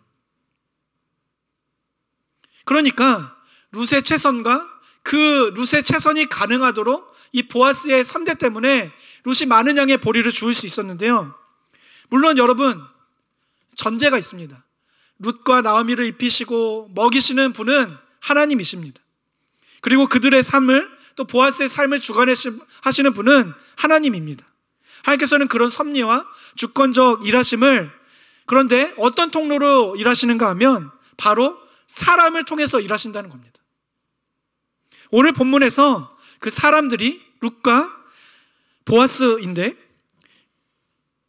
그러니까 룻의 최선과 그 룻의 최선이 가능하도록 이 보아스의 선대 때문에 룻이 많은 양의 보리를 주울 수 있었는데요. 물론 여러분 전제가 있습니다. 룻과 나오미를 입히시고 먹이시는 분은 하나님이십니다. 그리고 그들의 삶을 또 보아스의 삶을 주관하시는 분은 하나님입니다. 하나님께서는 그런 섭리와 주권적 일하심을, 그런데 어떤 통로로 일하시는가 하면 바로 사람을 통해서 일하신다는 겁니다. 오늘 본문에서 그 사람들이 룻과 보아스인데,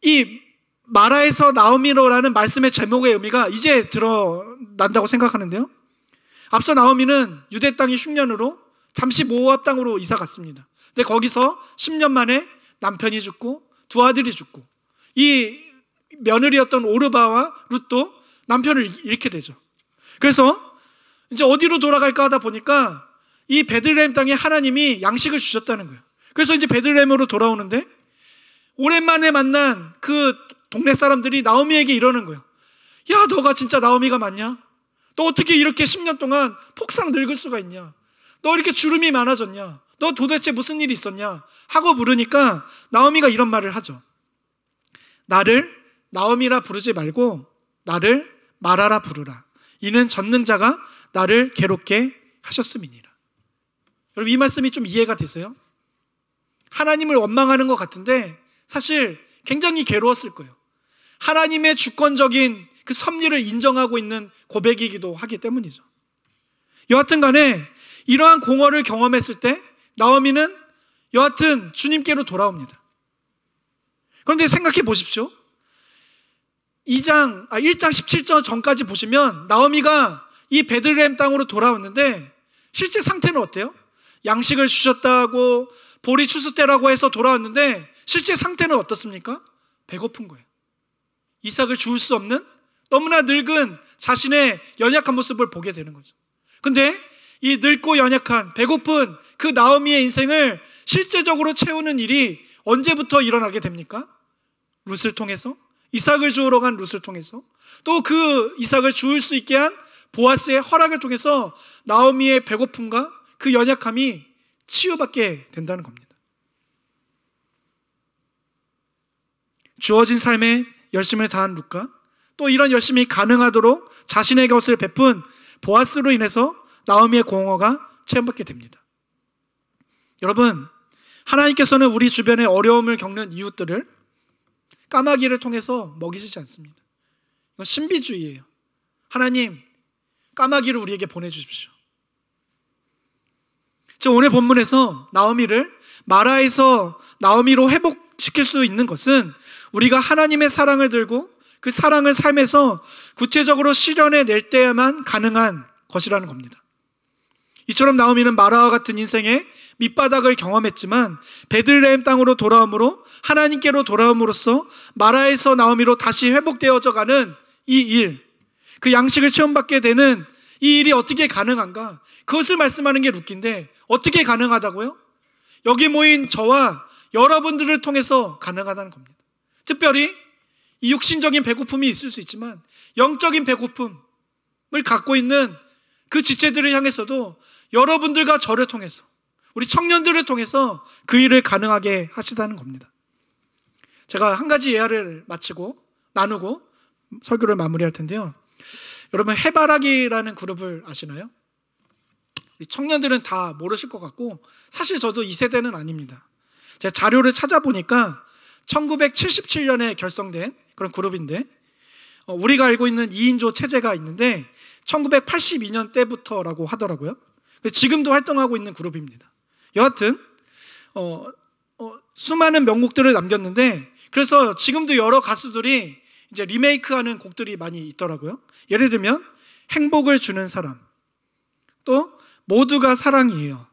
이 마라에서 나오미로라는 말씀의 제목의 의미가 이제 드러난다고 생각하는데요. 앞서 나오미는 유대 땅이 흉년으로 잠시 모압 땅으로 이사 갔습니다. 근데 거기서 10년 만에 남편이 죽고 두 아들이 죽고, 이 며느리였던 오르바와 룻도 남편을 잃게 되죠. 그래서 이제 어디로 돌아갈까 하다 보니까 이 베들레헴 땅에 하나님이 양식을 주셨다는 거예요. 그래서 이제 베들레헴으로 돌아오는데 오랜만에 만난 그 동네 사람들이 나오미에게 이러는 거예요. 야, 너가 진짜 나오미가 맞냐? 너 어떻게 이렇게 10년 동안 폭삭 늙을 수가 있냐? 너 이렇게 주름이 많아졌냐? 너 도대체 무슨 일이 있었냐? 하고 물으니까 나오미가 이런 말을 하죠. 나를 나오미라 부르지 말고 나를 마라라 부르라. 이는 전능자가 나를 괴롭게 하셨음이니라. 여러분, 이 말씀이 좀 이해가 되세요? 하나님을 원망하는 것 같은데 사실 굉장히 괴로웠을 거예요. 하나님의 주권적인 그 섭리를 인정하고 있는 고백이기도 하기 때문이죠. 여하튼 간에 이러한 공허를 경험했을 때 나오미는 여하튼 주님께로 돌아옵니다. 그런데 생각해 보십시오. 1장 17절 전까지 보시면 나오미가 이 베들레헴 땅으로 돌아왔는데 실제 상태는 어때요? 양식을 주셨다고 보리 추수 때라고 해서 돌아왔는데 실제 상태는 어떻습니까? 배고픈 거예요. 이삭을 주울 수 없는 너무나 늙은 자신의 연약한 모습을 보게 되는 거죠. 근데 이 늙고 연약한 배고픈 그 나오미의 인생을 실제적으로 채우는 일이 언제부터 일어나게 됩니까? 룻을 통해서, 이삭을 주우러 간 룻을 통해서, 또 그 이삭을 주울 수 있게 한 보아스의 허락을 통해서 나오미의 배고픔과 그 연약함이 치유받게 된다는 겁니다. 주어진 삶에 열심을 다한 룻과 또 이런 열심이 가능하도록 자신의 것을 베푼 보아스로 인해서 나오미의 공허가 체험받게 됩니다. 여러분, 하나님께서는 우리 주변에 어려움을 겪는 이웃들을 까마귀를 통해서 먹이시지 않습니다. 이건 신비주의예요. 하나님, 까마귀를 우리에게 보내주십시오. 오늘 본문에서 나오미를 마라에서 나오미로 회복시킬 수 있는 것은 우리가 하나님의 사랑을 들고 그 사랑을 삶에서 구체적으로 실현해 낼 때야만 가능한 것이라는 겁니다. 이처럼 나오미는 마라와 같은 인생의 밑바닥을 경험했지만 베들레헴 땅으로 돌아옴으로, 하나님께로 돌아옴으로써 마라에서 나오미로 다시 회복되어져 가는 이 일, 그 양식을 체험받게 되는 이 일이 어떻게 가능한가? 그것을 말씀하는 게 룻기인데 어떻게 가능하다고요? 여기 모인 저와 여러분들을 통해서 가능하다는 겁니다. 특별히 이 육신적인 배고픔이 있을 수 있지만 영적인 배고픔을 갖고 있는 그 지체들을 향해서도 여러분들과 저를 통해서, 우리 청년들을 통해서 그 일을 가능하게 하시다는 겁니다. 제가 한 가지 예화를 마치고 나누고 설교를 마무리할 텐데요. 여러분, 해바라기라는 그룹을 아시나요? 청년들은 다 모르실 것 같고 사실 저도 이 세대는 아닙니다. 제가 자료를 찾아보니까 1977년에 결성된 그런 그룹인데, 우리가 알고 있는 2인조 체제가 있는데 1982년 때부터라고 하더라고요. 지금도 활동하고 있는 그룹입니다. 여하튼 수많은 명곡들을 남겼는데, 그래서 지금도 여러 가수들이 이제 리메이크하는 곡들이 많이 있더라고요. 예를 들면 행복을 주는 사람, 또 모두가 사랑이에요,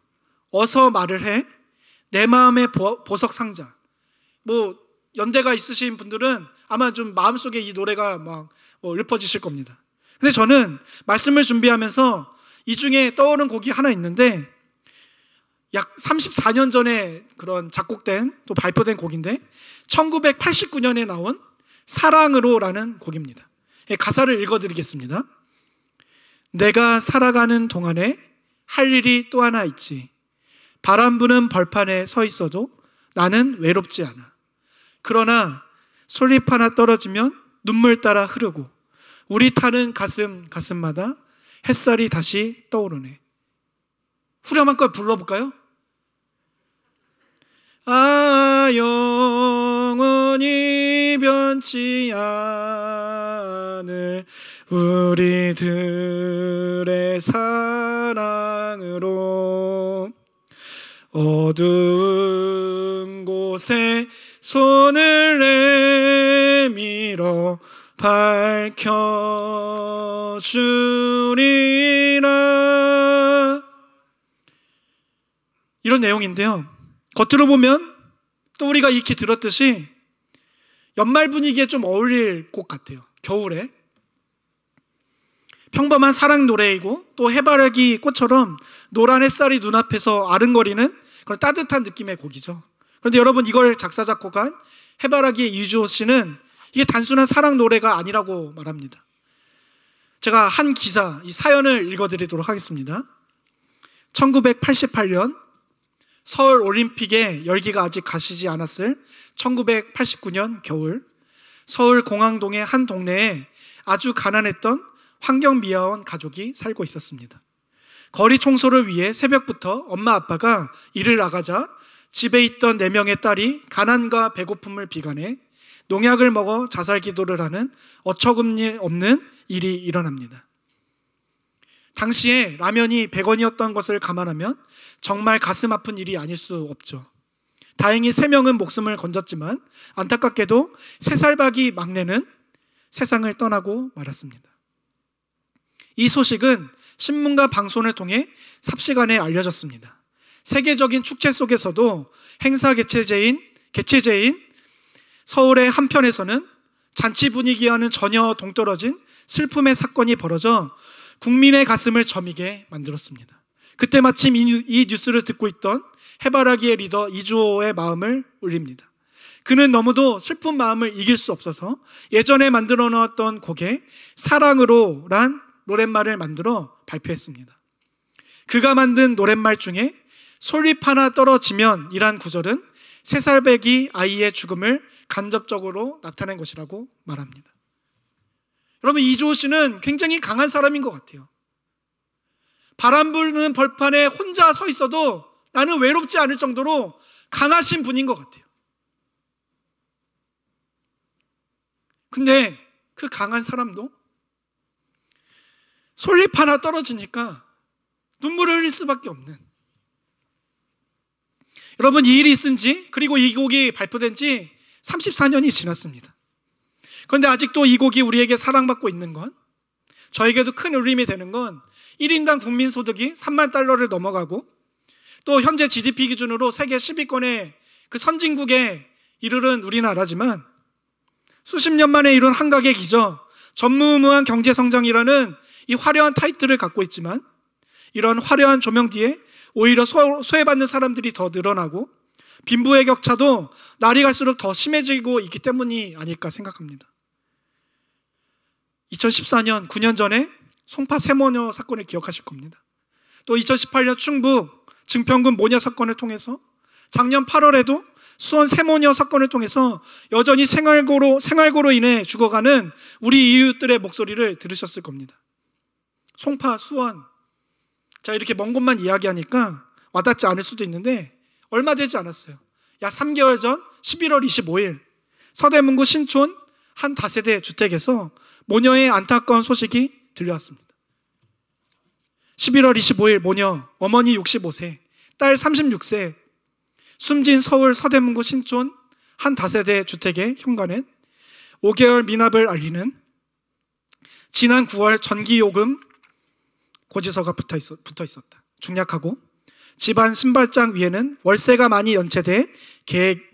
어서 말을 해, 내 마음의 보석 상자. 뭐 연대가 있으신 분들은 아마 좀 마음속에 이 노래가 막 읊어지실 겁니다. 근데 저는 말씀을 준비하면서 이 중에 떠오른 곡이 하나 있는데 약 34년 전에 그런 작곡된 또 발표된 곡인데 1989년에 나온 사랑으로라는 곡입니다. 가사를 읽어드리겠습니다. 내가 살아가는 동안에 할 일이 또 하나 있지. 바람 부는 벌판에 서 있어도 나는 외롭지 않아. 그러나 솔잎 하나 떨어지면 눈물 따라 흐르고 우리 타는 가슴마다 햇살이 다시 떠오르네. 후렴 한 걸 불러볼까요? 아, 영원히 변치 않을 우리들의 사랑으로 어두운 곳에 손을 내밀어 밝혀주리라. 이런 내용인데요, 겉으로 보면 또 우리가 익히 들었듯이 연말 분위기에 좀 어울릴 곡 같아요. 겨울에 평범한 사랑 노래이고 또 해바라기 꽃처럼 노란 햇살이 눈앞에서 아른거리는 그런 따뜻한 느낌의 곡이죠. 그런데 여러분, 이걸 작사 작곡한 해바라기의 이주호 씨는 이게 단순한 사랑 노래가 아니라고 말합니다. 제가 한 기사, 이 사연을 읽어드리도록 하겠습니다. 1988년 서울 올림픽에 열기가 아직 가시지 않았을 1989년 겨울, 서울 공항동의 한 동네에 아주 가난했던 환경미화원 가족이 살고 있었습니다. 거리 청소를 위해 새벽부터 엄마 아빠가 일을 나가자 집에 있던 4명의 딸이 가난과 배고픔을 비관해 농약을 먹어 자살 기도를 하는 어처구니 없는 일이 일어납니다. 당시에 라면이 100원이었던 것을 감안하면 정말 가슴 아픈 일이 아닐 수 없죠. 다행히 3명은 목숨을 건졌지만 안타깝게도 3살박이 막내는 세상을 떠나고 말았습니다. 이 소식은 신문과 방송을 통해 삽시간에 알려졌습니다. 세계적인 축제 속에서도 행사 개최제인 서울의 한편에서는 잔치 분위기와는 전혀 동떨어진 슬픔의 사건이 벌어져 국민의 가슴을 저미게 만들었습니다. 그때 마침 이 뉴스를 듣고 있던 해바라기의 리더 이주호의 마음을 울립니다. 그는 너무도 슬픈 마음을 이길 수 없어서 예전에 만들어 놓았던 곡에 사랑으로란 노랫말을 만들어 발표했습니다. 그가 만든 노랫말 중에 솔잎 하나 떨어지면 이란 구절은 3살배기 아이의 죽음을 간접적으로 나타낸 것이라고 말합니다. 여러분, 이주호 씨는 굉장히 강한 사람인 것 같아요. 바람 부는 벌판에 혼자 서 있어도 나는 외롭지 않을 정도로 강하신 분인 것 같아요. 근데 그 강한 사람도 솔잎 하나 떨어지니까 눈물을 흘릴 수밖에 없는, 여러분, 이 일이 있은 지, 그리고 이 곡이 발표된 지 34년이 지났습니다. 그런데 아직도 이 곡이 우리에게 사랑받고 있는 건, 저에게도 큰 울림이 되는 건 1인당 국민소득이 3만 달러를 넘어가고 또 현재 GDP 기준으로 세계 10위권의 그 선진국에 이르른 우리나라지만 수십 년 만에 이룬 한각의 기적, 전무후무한 경제성장이라는 이 화려한 타이틀을 갖고 있지만 이런 화려한 조명 뒤에 오히려 소외받는 사람들이 더 늘어나고 빈부의 격차도 날이 갈수록 더 심해지고 있기 때문이 아닐까 생각합니다. 2014년 9년 전에 송파 세모녀 사건을 기억하실 겁니다. 또 2018년 충북 증평군 모녀 사건을 통해서 작년 8월에도 수원 세모녀 사건을 통해서 여전히 생활고로 인해 죽어가는 우리 이웃들의 목소리를 들으셨을 겁니다. 송파, 수원, 자, 이렇게 먼 곳만 이야기하니까 와닿지 않을 수도 있는데 얼마 되지 않았어요. 약 3개월 전 11월 25일 서대문구 신촌 한 다세대 주택에서 모녀의 안타까운 소식이 들려왔습니다. 11월 25일 모녀, 어머니 65세, 딸 36세, 숨진 서울 서대문구 신촌 한 다세대 주택의 현관엔 5개월 미납을 알리는 지난 9월 전기요금 고지서가 붙어 있었다. 중략하고 집안 신발장 위에는 월세가 많이 연체돼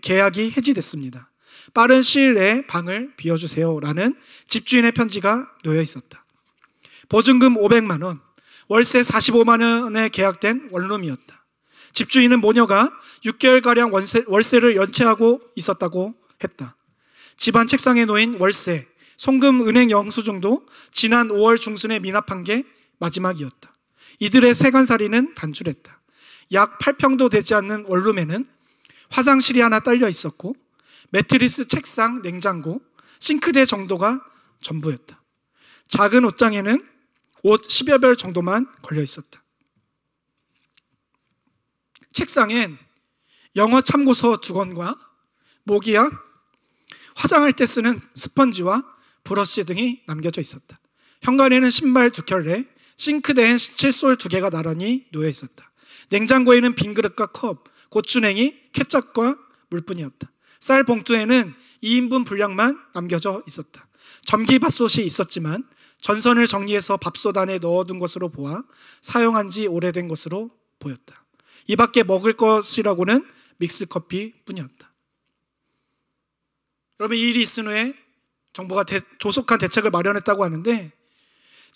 계약이 해지됐습니다. 빠른 시일 내에 방을 비워주세요라는 집주인의 편지가 놓여 있었다. 보증금 500만 원, 월세 45만 원에 계약된 원룸이었다. 집주인은 모녀가 6개월가량 월세를 연체하고 있었다고 했다. 집안 책상에 놓인 월세, 송금 은행 영수증도 지난 5월 중순에 미납한 게 마지막이었다. 이들의 세간살이는 단출했다. 약 8평도 되지 않는 원룸에는 화장실이 하나 딸려 있었고 매트리스, 책상, 냉장고, 싱크대 정도가 전부였다. 작은 옷장에는 옷 10여 벌 정도만 걸려 있었다. 책상엔 영어 참고서 2권과 모기약, 화장할 때 쓰는 스펀지와 브러쉬 등이 남겨져 있었다. 현관에는 신발 2켤레, 싱크대엔 칫솔 2개가 나란히 놓여 있었다. 냉장고에는 빈 그릇과 컵, 고추냉이, 케첩과 물뿐이었다. 쌀 봉투에는 2인분 분량만 남겨져 있었다. 전기밥솥이 있었지만 전선을 정리해서 밥솥 안에 넣어둔 것으로 보아 사용한 지 오래된 것으로 보였다. 이 밖에 먹을 것이라고는 믹스커피 뿐이었다. 여러분, 이 일이 있은 후에 정부가 조속한 대책을 마련했다고 하는데,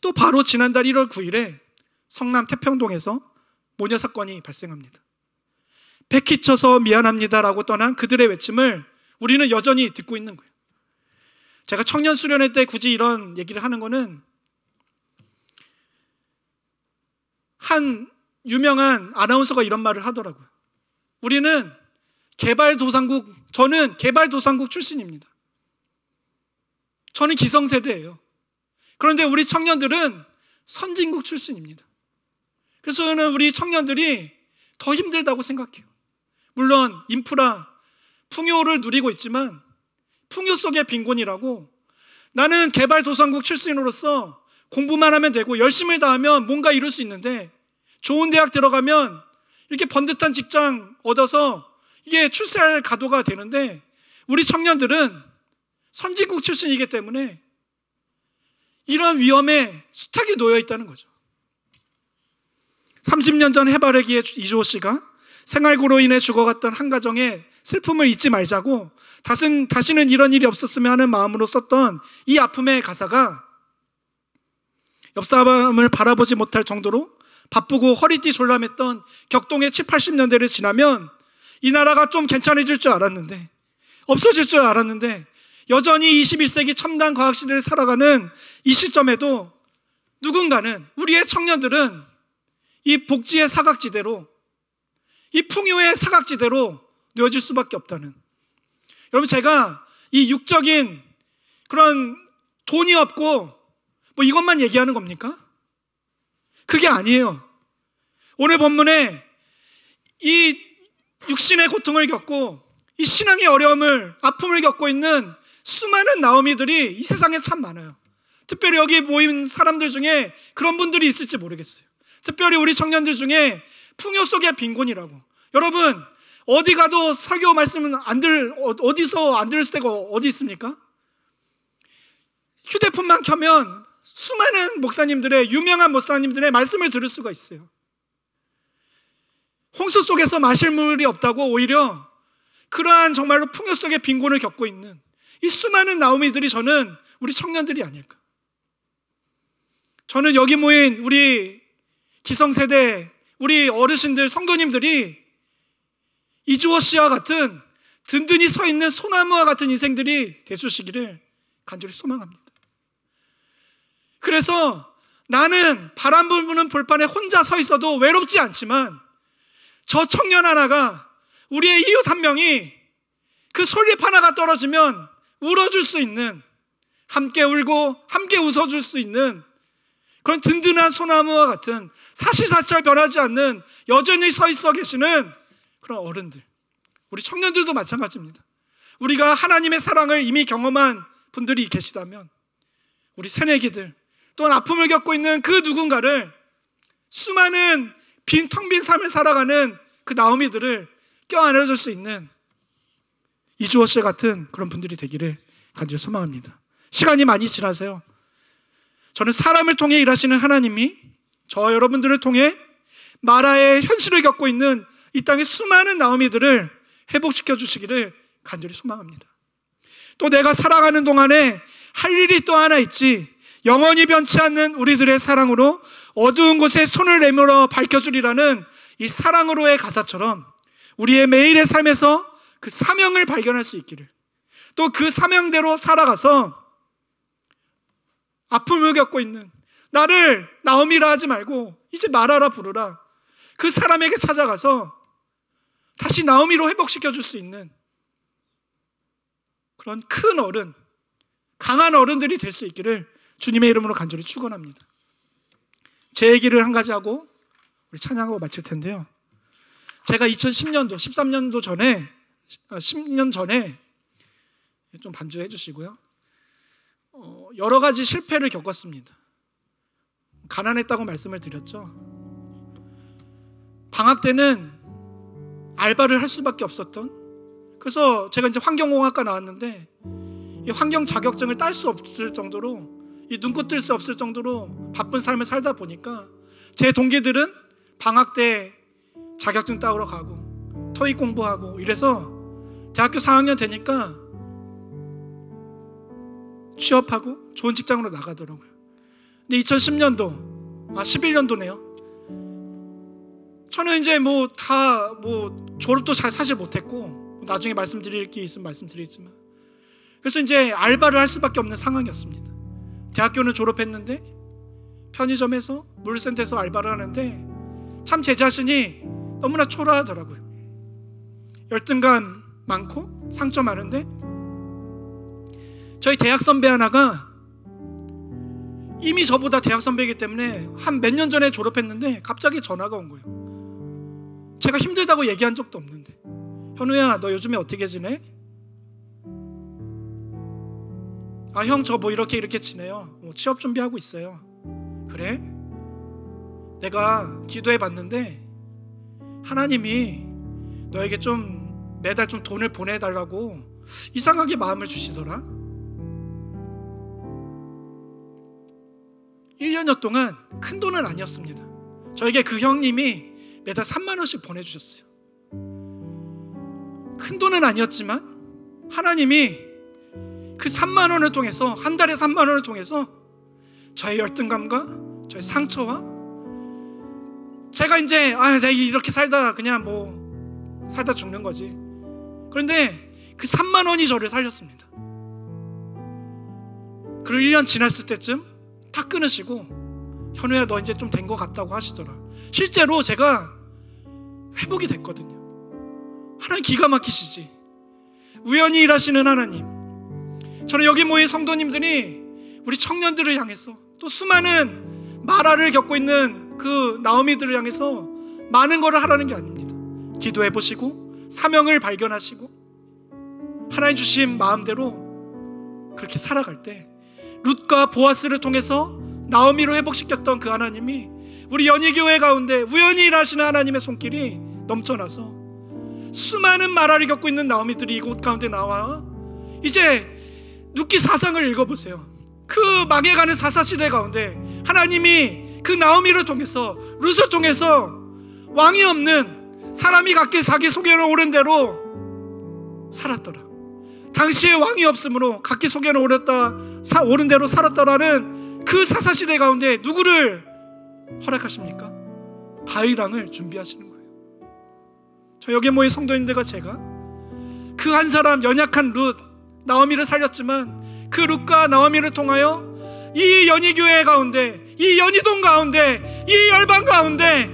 또 바로 지난달 1월 9일에 성남 태평동에서 모녀 사건이 발생합니다. 패키쳐서 미안합니다라고 떠난 그들의 외침을 우리는 여전히 듣고 있는 거예요. 제가 청년 수련회 때 굳이 이런 얘기를 하는 거는, 한 유명한 아나운서가 이런 말을 하더라고요. 우리는 개발도상국, 저는 개발도상국 출신입니다. 저는 기성세대예요. 그런데 우리 청년들은 선진국 출신입니다. 그래서 저는 우리 청년들이 더 힘들다고 생각해요. 물론 인프라, 풍요를 누리고 있지만 풍요 속의 빈곤이라고, 나는 개발도상국 출신으로서 공부만 하면 되고 열심을 다하면 뭔가 이룰 수 있는데, 좋은 대학 들어가면 이렇게 번듯한 직장 얻어서 이게 출세할 가도가 되는데, 우리 청년들은 선진국 출신이기 때문에 이런 위험에 숱하게 놓여 있다는 거죠. 30년 전 해바라기의 이주호 씨가 생활고로 인해 죽어갔던 한 가정의 슬픔을 잊지 말자고 다시는 이런 일이 없었으면 하는 마음으로 썼던 이 아픔의 가사가 옆 사람을 바라보지 못할 정도로 바쁘고 허리띠 졸라맸던 격동의 7, 80년대를 지나면 이 나라가 좀 괜찮아질 줄 알았는데, 없어질 줄 알았는데, 여전히 21세기 첨단 과학시대를 살아가는 이 시점에도 누군가는, 우리의 청년들은 이 복지의 사각지대로, 이 풍요의 사각지대로 놓여질 수밖에 없다는. 여러분, 제가 이 육적인 그런 돈이 없고 뭐 이것만 얘기하는 겁니까? 그게 아니에요. 오늘 본문에 이 육신의 고통을 겪고 이 신앙의 어려움을, 아픔을 겪고 있는 수많은 나오미들이 이 세상에 참 많아요. 특별히 여기 모인 사람들 중에 그런 분들이 있을지 모르겠어요. 특별히 우리 청년들 중에 풍요 속의 빈곤이라고. 여러분, 어디 가도 설교 말씀은 어디서 안 들을 때가 어디 있습니까? 휴대폰만 켜면 수많은 목사님들의, 유명한 목사님들의 말씀을 들을 수가 있어요. 홍수 속에서 마실 물이 없다고 오히려 그러한 정말로 풍요 속의 빈곤을 겪고 있는 이 수많은 나오미들이 저는 우리 청년들이 아닐까. 저는 여기 모인 우리 기성세대, 우리 어르신들, 성도님들이 이주호 씨와 같은 든든히 서 있는 소나무와 같은 인생들이 되주시기를 간절히 소망합니다. 그래서 나는 바람 불는 벌판에 혼자 서 있어도 외롭지 않지만, 저 청년 하나가, 우리의 이웃 한 명이 그 솔잎 하나가 떨어지면 울어줄 수 있는, 함께 울고 함께 웃어줄 수 있는 그런 든든한 소나무와 같은, 사시사철 변하지 않는 여전히 서 있어 계시는 그런 어른들, 우리 청년들도 마찬가지입니다. 우리가 하나님의 사랑을 이미 경험한 분들이 계시다면 우리 새내기들, 또한 아픔을 겪고 있는 그 누군가를, 수많은 텅 빈 삶을 살아가는 그 나오미들을 껴안아줄 수 있는 이주호 씨 같은 그런 분들이 되기를 간절히 소망합니다. 시간이 많이 지나서요, 저는 사람을 통해 일하시는 하나님이 저 여러분들을 통해 마라의 현실을 겪고 있는 이 땅의 수많은 나오미들을 회복시켜 주시기를 간절히 소망합니다. 또 내가 살아가는 동안에 할 일이 또 하나 있지, 영원히 변치 않는 우리들의 사랑으로 어두운 곳에 손을 내밀어 밝혀주리라는 이 사랑으로의 가사처럼 우리의 매일의 삶에서 그 사명을 발견할 수 있기를, 또 그 사명대로 살아가서 아픔을 겪고 있는 나를 나오미라 하지 말고 이제 마라라 부르라, 그 사람에게 찾아가서 다시 나오미로 회복시켜 줄 수 있는 그런 큰 어른, 강한 어른들이 될 수 있기를 주님의 이름으로 간절히 축원합니다. 제 얘기를 한 가지 하고 우리 찬양하고 마칠 텐데요, 제가 2010년도, 13년도 전에, 10년 전에 좀 반주해 주시고요. 여러 가지 실패를 겪었습니다. 가난했다고 말씀을 드렸죠. 방학 때는 알바를 할 수밖에 없었던, 그래서 제가 이제 환경공학과 나왔는데 이 환경 자격증을 딸 수 없을 정도로, 이 눈코 뜰 수 없을 정도로 바쁜 삶을 살다 보니까 제 동기들은 방학 때 자격증 따러 가고 토익 공부하고 이래서 대학교 4학년 되니까 취업하고 좋은 직장으로 나가더라고요. 근데 2010년도, 11년도네요. 저는 이제 졸업도 잘 사실 못했고, 나중에 말씀드릴 게 있으면 말씀드리겠지만, 그래서 이제 알바를 할 수밖에 없는 상황이었습니다. 대학교는 졸업했는데 편의점에서 물류센터에서 알바를 하는데 참 제 자신이 너무나 초라하더라고요. 열등감 많고 상처 많은데, 저희 대학 선배 하나가 이미 저보다 대학 선배이기 때문에 한 몇 년 전에 졸업했는데 갑자기 전화가 온 거예요. 제가 힘들다고 얘기한 적도 없는데, 현우야 너 요즘에 어떻게 지내? 형 저 이렇게 지내요. 취업 준비하고 있어요. 그래? 내가 기도해 봤는데 하나님이 너에게 좀 매달 좀 돈을 보내달라고 이상하게 마음을 주시더라. 1년여 동안 큰 돈은 아니었습니다. 저에게 그 형님이 매달 3만 원씩 보내주셨어요. 큰 돈은 아니었지만 하나님이 그 3만 원을 통해서, 한 달에 3만 원을 통해서 저의 열등감과 저의 상처와, 제가 이제 내가 이렇게 살다 그냥 살다 죽는 거지. 그런데 그 3만 원이 저를 살렸습니다. 그리고 1년 지났을 때쯤 탁 끊으시고, 현우야 너 이제 좀 된 것 같다고 하시더라. 실제로 제가 회복이 됐거든요. 하나님 기가 막히시지. 우연히 일하시는 하나님. 저는 여기 모인 성도님들이 우리 청년들을 향해서, 또 수많은 마라를 겪고 있는 그 나오미들을 향해서 많은 거를 하라는 게 아닙니다. 기도해 보시고 사명을 발견하시고 하나님 주신 마음대로 그렇게 살아갈 때, 룻과 보아스를 통해서 나오미로 회복시켰던 그 하나님이 우리 연희교회 가운데 우연히 일하시는 하나님의 손길이 넘쳐나서 수많은 마라를 겪고 있는 나오미들이 이곳 가운데 나와 이제 룻기 4장을 읽어보세요. 그 망해가는 사사시대 가운데 하나님이 그 나오미를 통해서, 룻을 통해서 왕이 없는 사람이 각기 자기 소견에 오른 대로 살았더라. 당시에 왕이 없으므로 각기 소견에 오른 대로 살았더라는 그 사사시대 가운데 누구를 허락하십니까? 다윗 왕을 준비하시는 거예요. 저 여기 모인 성도님들과 제가 그 한 사람, 연약한 룻, 나오미를 살렸지만 그 룻과 나오미를 통하여 이 연희교회 가운데, 이 연희동 가운데, 이 열방 가운데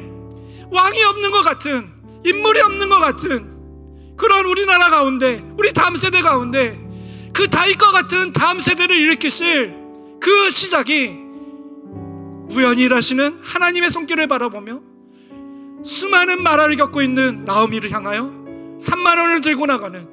왕이 없는 것 같은, 인물이 없는 것 같은 그런 우리나라 가운데, 우리 다음 세대 가운데 그 다윗과 같은 다음 세대를 일으키실 그 시작이 우연히 일하시는 하나님의 손길을 바라보며 수많은 마라를 겪고 있는 나오미를 향하여 3만 원을 들고 나가는,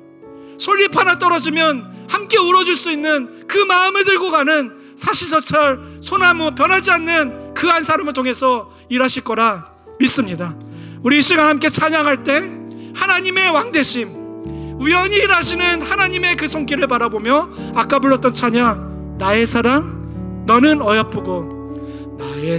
솔잎 하나 떨어지면 함께 울어줄 수 있는 그 마음을 들고 가는 사시사철 소나무 변하지 않는 그 한 사람을 통해서 일하실 거라 믿습니다. 우리 이 시간 함께 찬양할 때 하나님의 왕되심, 우연히 일하시는 하나님의 그 손길을 바라보며 아까 불렀던 찬양, 나의 사랑 너는 어여쁘고 나의